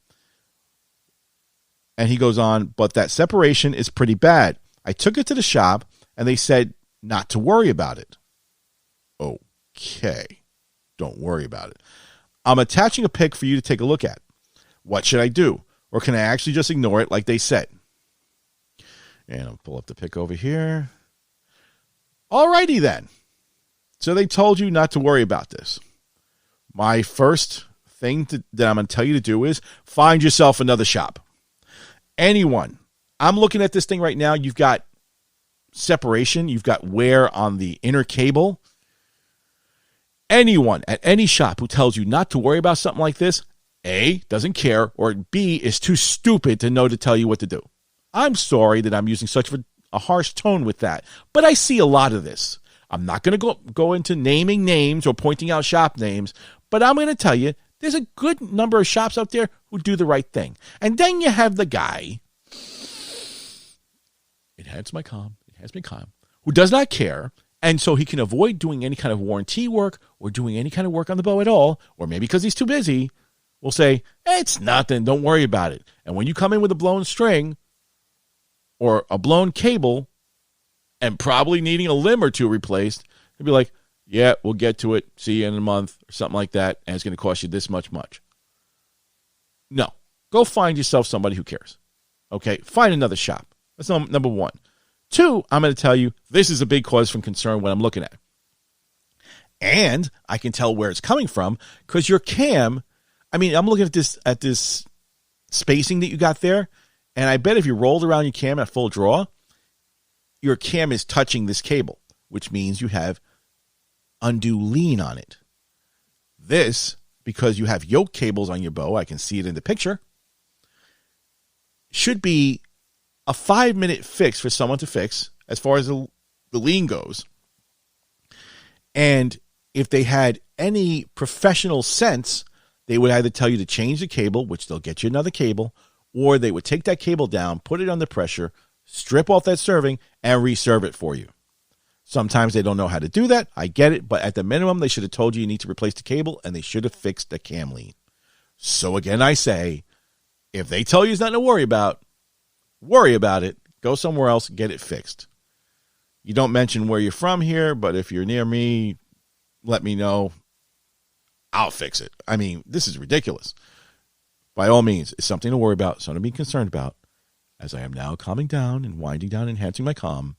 And he goes on, but that separation is pretty bad. I took it to the shop and they said not to worry about it. Okay. Don't worry about it. I'm attaching a pic for you to take a look at. What should I do? Or can I actually just ignore it like they said? And I'll pull up the pic over here. Alrighty then. So they told you not to worry about this. My first thing that I'm going to tell you to do is find yourself another shop. Anyone. I'm looking at this thing right now. You've got separation. You've got wear on the inner cable. Anyone at any shop who tells you not to worry about something like this, A, doesn't care, or B, is too stupid to know to tell you what to do. I'm sorry that I'm using such a harsh tone with that, but I see a lot of this. I'm not going to go into naming names or pointing out shop names, but I'm going to tell you there's a good number of shops out there who do the right thing. And then you have the guy, it has me calm, who does not care, and so he can avoid doing any kind of warranty work or doing any kind of work on the bow at all, or maybe because he's too busy, will say, hey, it's nothing, don't worry about it. And when you come in with a blown string or a blown cable and probably needing a limb or two replaced, he'll be like, yeah, we'll get to it, see you in a month, or something like that, and it's going to cost you this much. No. Go find yourself somebody who cares. Okay? Find another shop. That's number one. Two, I'm going to tell you, this is a big cause for concern when I'm looking at it. And I can tell where it's coming from because your cam, I mean, I'm looking at this spacing that you got there, and I bet if you rolled around your cam at full draw, your cam is touching this cable, which means you have undue lean on it. This, because you have yoke cables on your bow, I can see it in the picture, should be a 5-minute fix for someone to fix as far as the lean goes. And if they had any professional sense, they would either tell you to change the cable, which they'll get you another cable, or they would take that cable down, put it under pressure, strip off that serving, and reserve it for you. Sometimes they don't know how to do that. I get it. But at the minimum, they should have told you need to replace the cable, and they should have fixed the cam lean. So again, I say, if they tell you it's nothing to worry about it. Go somewhere else, get it fixed. You don't mention where you're from here, but if you're near me, let me know. I'll fix it. I mean, this is ridiculous. By all means, it's something to worry about, something to be concerned about. As I am now calming down and winding down, enhancing my calm,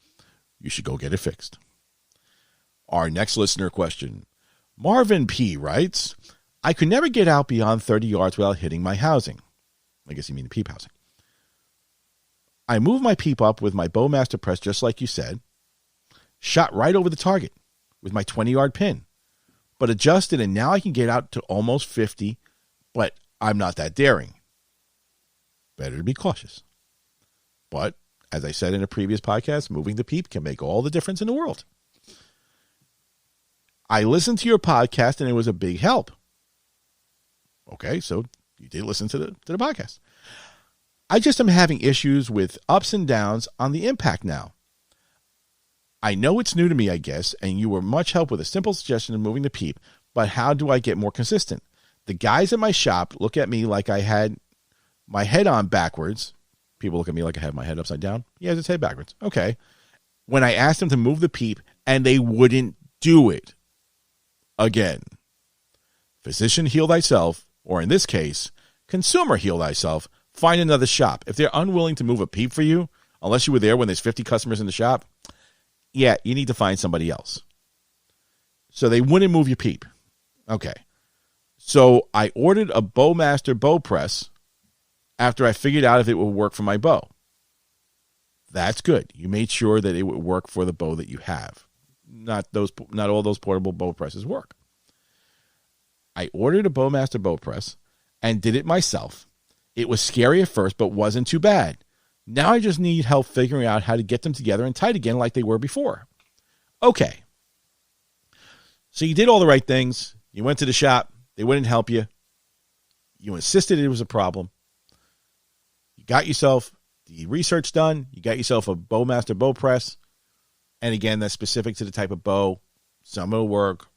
you should go get it fixed. Our next listener question. Marvin P. writes, I could never get out beyond 30 yards without hitting my housing. I guess you mean the peep housing. I moved my peep up with my Bowmaster press just like you said. Shot right over the target with my 20-yard pin. But adjusted, and now I can get out to almost 50, but I'm not that daring. Better to be cautious. But, as I said in a previous podcast, moving the peep can make all the difference in the world. I listened to your podcast, and it was a big help. Okay, so you did listen to the podcast. I just am having issues with ups and downs on the impact now. I know it's new to me, I guess, and you were much help with a simple suggestion of moving the peep, but how do I get more consistent? The guys at my shop look at me like I had my head on backwards. People look at me like I have my head upside down. He has his head backwards. Okay. When I asked them to move the peep, and they wouldn't do it. Again. Physician, heal thyself, or in this case, consumer, heal thyself. Find another shop. If they're unwilling to move a peep for you, unless you were there when there's 50 customers in the shop, yeah, you need to find somebody else. So they wouldn't move your peep. Okay. So I ordered a Bowmaster bow press after I figured out if it would work for my bow. That's good. You made sure that it would work for the bow that you have. Not all those portable bow presses work. I ordered a Bowmaster bow press and did it myself. It was scary at first, but wasn't too bad. Now I just need help figuring out how to get them together and tight again like they were before. Okay. So you did all the right things. You went to the shop. They wouldn't help you. You insisted it was a problem. You got yourself the research done. You got yourself a Bowmaster bow press. And again, that's specific to the type of bow. Some will work.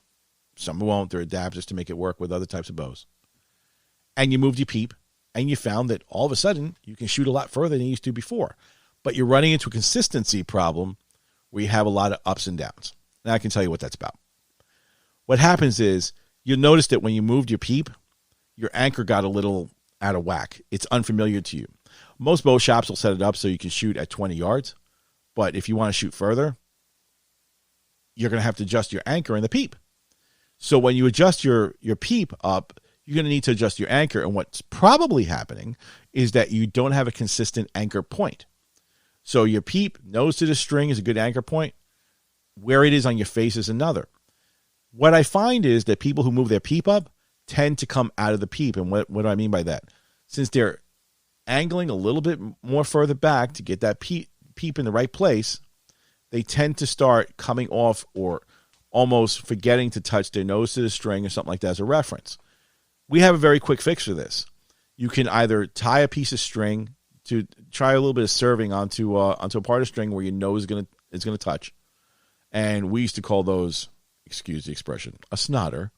Some won't. They're adapters to make it work with other types of bows. And you moved your peep, and you found that all of a sudden you can shoot a lot further than you used to before. But you're running into a consistency problem where you have a lot of ups and downs. Now I can tell you what that's about. What happens is you'll notice that when you moved your peep, your anchor got a little out of whack. It's unfamiliar to you. Most bow shops will set it up so you can shoot at 20 yards. But if you want to shoot further, you're going to have to adjust your anchor and the peep. So when you adjust your peep up, you're going to need to adjust your anchor. And what's probably happening is that you don't have a consistent anchor point. So your peep, nose to the string is a good anchor point. Where it is on your face is another. What I find is that people who move their peep up tend to come out of the peep. And what do I mean by that? Since they're angling a little bit more further back to get that peep in the right place, they tend to start coming off or almost forgetting to touch their nose to the string or something like that as a reference. We have a very quick fix for this. You can either tie a piece of string to try a little bit of serving onto a part of string where your nose is gonna touch, and we used to call those, excuse the expression, a snotter,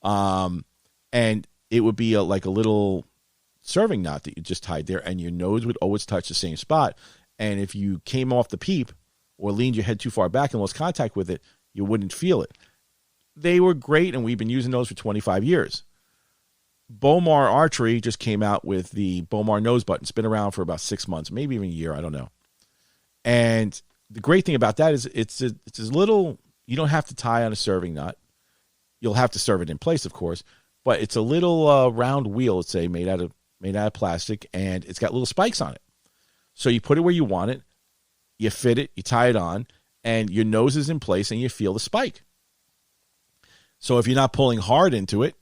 and it would be like a little serving knot that you just tied there, and your nose would always touch the same spot. And if you came off the peep or leaned your head too far back and lost contact with it, you wouldn't feel it. They were great, and we've been using those for 25 years. Bowmar Archery just came out with the Bowmar nose button. It's been around for about 6 months, maybe even a year, I don't know. And the great thing about that is it's as little, you don't have to tie on a serving knot. You'll have to serve it in place, of course, but it's a little round wheel, let's say, made out of plastic, and it's got little spikes on it. So you put it where you want it, you fit it, you tie it on, and your nose is in place, and you feel the spike. So if you're not pulling hard into it,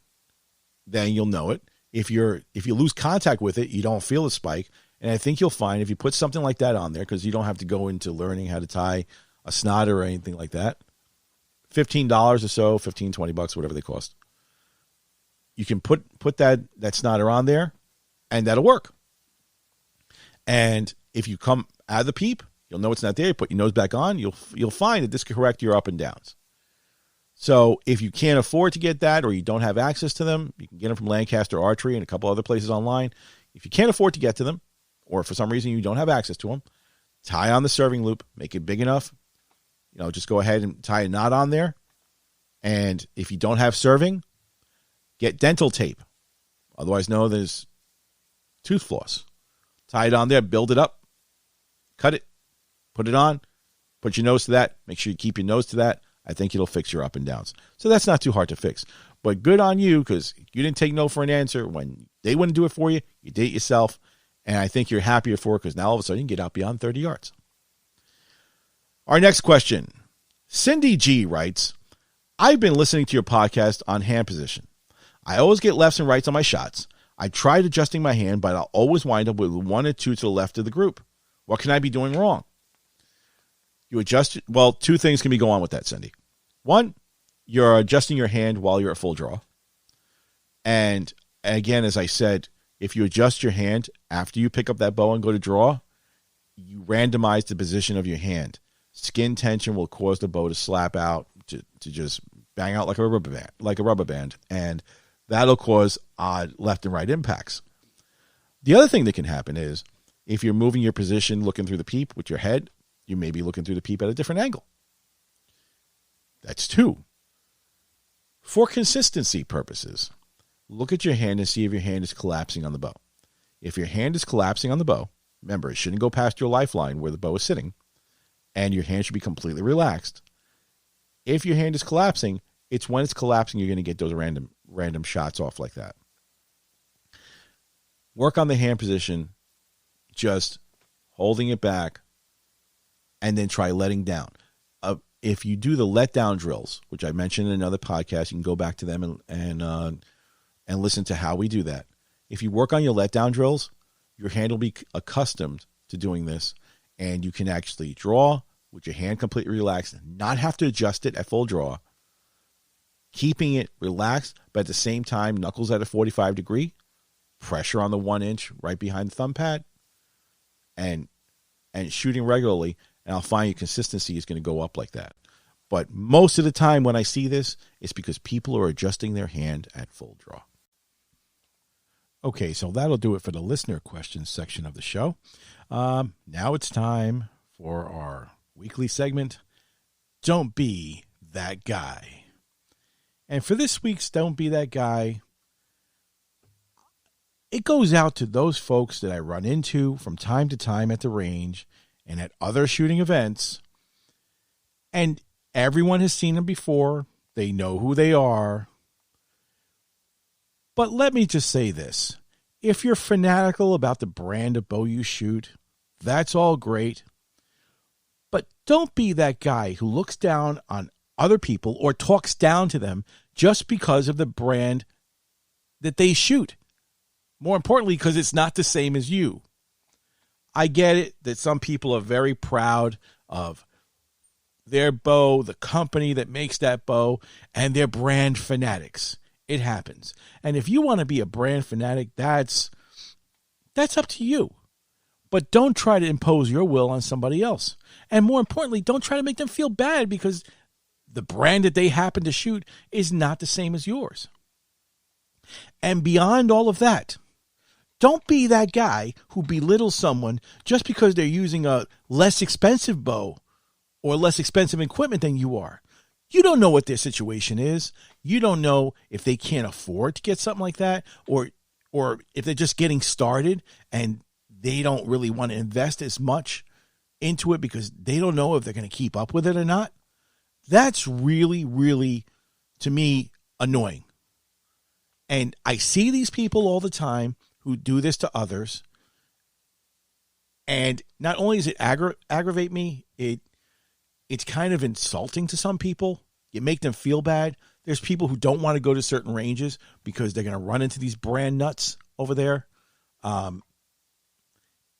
then you'll know it. If you lose contact with it, you don't feel the spike. And I think you'll find if you put something like that on there, because you don't have to go into learning how to tie a snotter or anything like that, $15 or so, $15-20, whatever they cost. You can put that snotter on there, and that'll work. And if you come out of the peep, you'll know it's not there. You put your nose back on, you'll find that this can correct your up and downs. So if you can't afford to get that, or you don't have access to them, you can get them from Lancaster Archery and a couple other places online. If you can't afford to get to them, or for some reason you don't have access to them, tie on the serving loop, make it big enough. Just go ahead and tie a knot on there. And if you don't have serving, get dental tape, otherwise known as tooth floss. Tie it on there, build it up, cut it, put it on, put your nose to that. Make sure you keep your nose to that. I think it'll fix your up and downs. So that's not too hard to fix. But good on you, because you didn't take no for an answer. When they wouldn't do it for you, you did it yourself. And I think you're happier for it, because now all of a sudden you can get out beyond 30 yards. Our next question. Cindy G writes, I've been listening to your podcast on hand position. I always get lefts and rights on my shots. I tried adjusting my hand, but I'll always wind up with one or two to the left of the group. What can I be doing wrong? You adjust, well, two things can be going on with that, Cindy. One, you're adjusting your hand while you're at full draw. And again, as I said, if you adjust your hand after you pick up that bow and go to draw, you randomize the position of your hand. Skin tension will cause the bow to slap out, to just bang out like a rubber band, and that'll cause odd left and right impacts. The other thing that can happen is if you're moving your position looking through the peep with your head, you may be looking through the peep at a different angle. That's two. For consistency purposes, look at your hand and see if your hand is collapsing on the bow. If your hand is collapsing on the bow, remember, it shouldn't go past your lifeline where the bow is sitting, and your hand should be completely relaxed. If your hand is collapsing, it's when it's collapsing you're going to get those random shots off like that. Work on the hand position, just holding it back, and then try letting down. If you do the let down drills, which I mentioned in another podcast, you can go back to them and listen to how we do that. If you work on your let down drills, your hand will be accustomed to doing this, and you can actually draw with your hand completely relaxed, not have to adjust it at full draw, keeping it relaxed, but at the same time, knuckles at a 45-degree, pressure on the 1 inch right behind the thumb pad, and shooting regularly. And I'll find your consistency is going to go up like that. But most of the time when I see this, it's because people are adjusting their hand at full draw. Okay, so that'll do it for the listener questions section of the show. Now it's time for our weekly segment, Don't Be That Guy. And for this week's Don't Be That Guy, it goes out to those folks that I run into from time to time at the range and at other shooting events. And everyone has seen them before. They know who they are. But let me just say this. If you're fanatical about the brand of bow you shoot, that's all great. But don't be that guy who looks down on other people or talks down to them just because of the brand that they shoot. More importantly, because it's not the same as you. I get it that some people are very proud of their bow, the company that makes that bow, and they're brand fanatics. It happens. And if you want to be a brand fanatic, that's up to you. But don't try to impose your will on somebody else. And more importantly, don't try to make them feel bad because the brand that they happen to shoot is not the same as yours. And beyond all of that, don't be that guy who belittles someone just because they're using a less expensive bow or less expensive equipment than you are. You don't know what their situation is. You don't know if they can't afford to get something like that or if they're just getting started and they don't really want to invest as much into it because they don't know if they're going to keep up with it or not. That's really, really, to me, annoying. And I see these people all the time who do this to others. And not only does it aggravate me, it's kind of insulting to some people. You make them feel bad. There's people who don't want to go to certain ranges because they're going to run into these brand nuts over there. And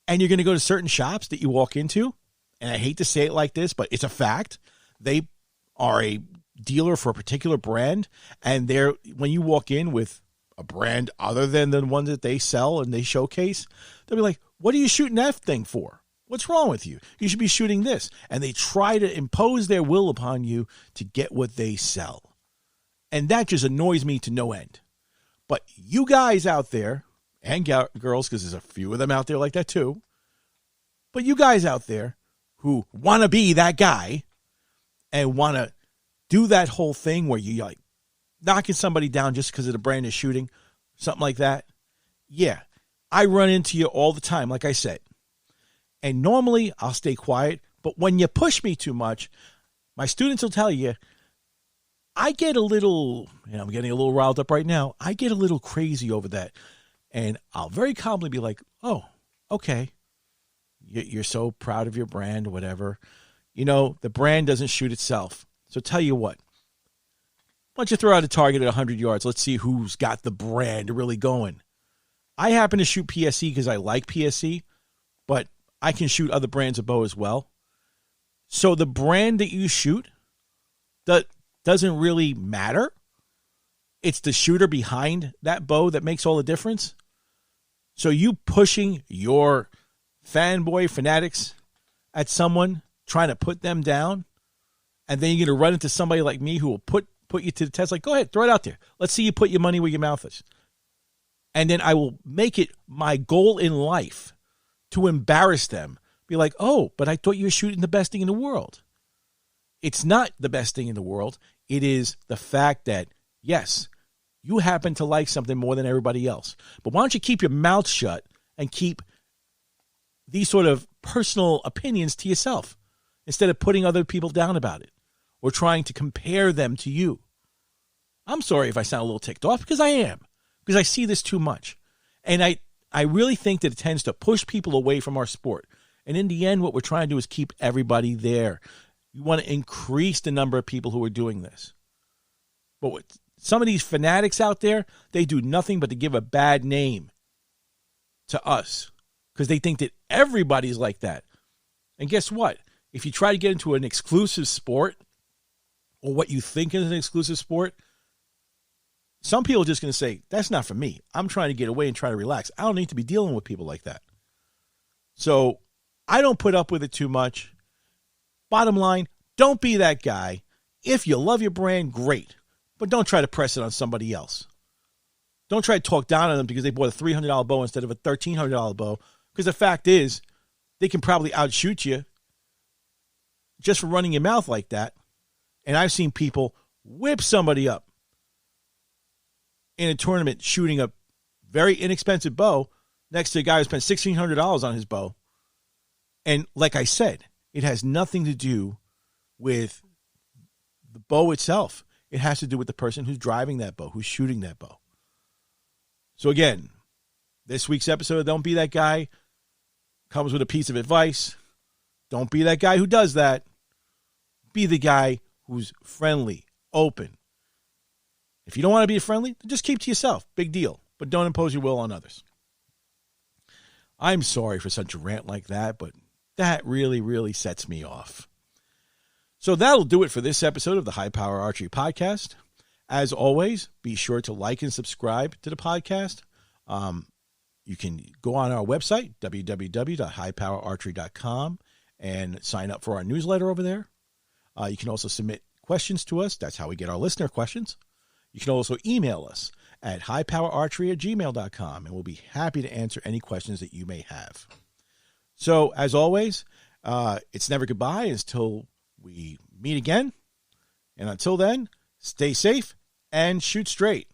you're going to go to certain shops that you walk into. And I hate to say it like this, but it's a fact. They are a dealer for a particular brand. And when you walk in with a brand other than the one that they sell and they showcase, they'll be like, what are you shooting that thing for? What's wrong with you? You should be shooting this. And they try to impose their will upon you to get what they sell. And that just annoys me to no end. But you guys out there, and girls, because there's a few of them out there like that too, but you guys out there who want to be that guy and want to do that whole thing where you like knocking somebody down just because of the brand is shooting, something like that. Yeah, I run into you all the time, like I said. And normally I'll stay quiet, but when you push me too much, my students will tell you, I get a little, I'm getting a little riled up right now. I get a little crazy over that. And I'll very calmly be like, oh, okay. You're so proud of your brand or whatever. The brand doesn't shoot itself. So tell you what. Why don't you throw out a target at 100 yards? Let's see who's got the brand really going. I happen to shoot PSE because I like PSE, but I can shoot other brands of bow as well. So the brand that you shoot, that doesn't really matter. It's the shooter behind that bow that makes all the difference. So you pushing your fanboy fanatics at someone, trying to put them down, and then you're going to run into somebody like me who will put you to the test. Like, go ahead, throw it out there. Let's see you put your money where your mouth is. And then I will make it my goal in life to embarrass them. Be like, oh, but I thought you were shooting the best thing in the world. It's not the best thing in the world. It is the fact that, yes, you happen to like something more than everybody else. But why don't you keep your mouth shut and keep these sort of personal opinions to yourself instead of putting other people down about it or trying to compare them to you. I'm sorry if I sound a little ticked off because I am, because I see this too much. And I really think that it tends to push people away from our sport. And in the end, what we're trying to do is keep everybody there. You want to increase the number of people who are doing this. But what some of these fanatics out there, they do nothing but to give a bad name to us because they think that everybody's like that. And guess what? If you try to get into an exclusive sport or what you think is an exclusive sport, some people are just going to say, that's not for me. I'm trying to get away and try to relax. I don't need to be dealing with people like that. So I don't put up with it too much. Bottom line, don't be that guy If you love your brand, great. But don't try to press it on somebody else. Don't try to talk down on them because they bought a $300 bow instead of a $1,300 bow. Because the fact is, they can probably outshoot you just for running your mouth like that. And I've seen people whip somebody up in a tournament shooting a very inexpensive bow next to a guy who spent $1,600 on his bow. And like I said, it has nothing to do with the bow itself. It has to do with the person who's driving that bow, who's shooting that bow. So again, this week's episode of Don't Be That Guy comes with a piece of advice. Don't be that guy who does that. Be the guy who's friendly, open. If you don't want to be friendly, then just keep to yourself. Big deal. But don't impose your will on others. I'm sorry for such a rant like that, but that really, really sets me off. So that'll do it for this episode of the High Power Archery Podcast. As always, be sure to like and subscribe to the podcast. You can go on our website, www.highpowerarchery.com, and sign up for our newsletter over there. You can also submit questions to us. That's how we get our listener questions. You can also email us at highpowerarchery@gmail.com, and we'll be happy to answer any questions that you may have. So, as always, it's never goodbye until we meet again. And until then, stay safe and shoot straight.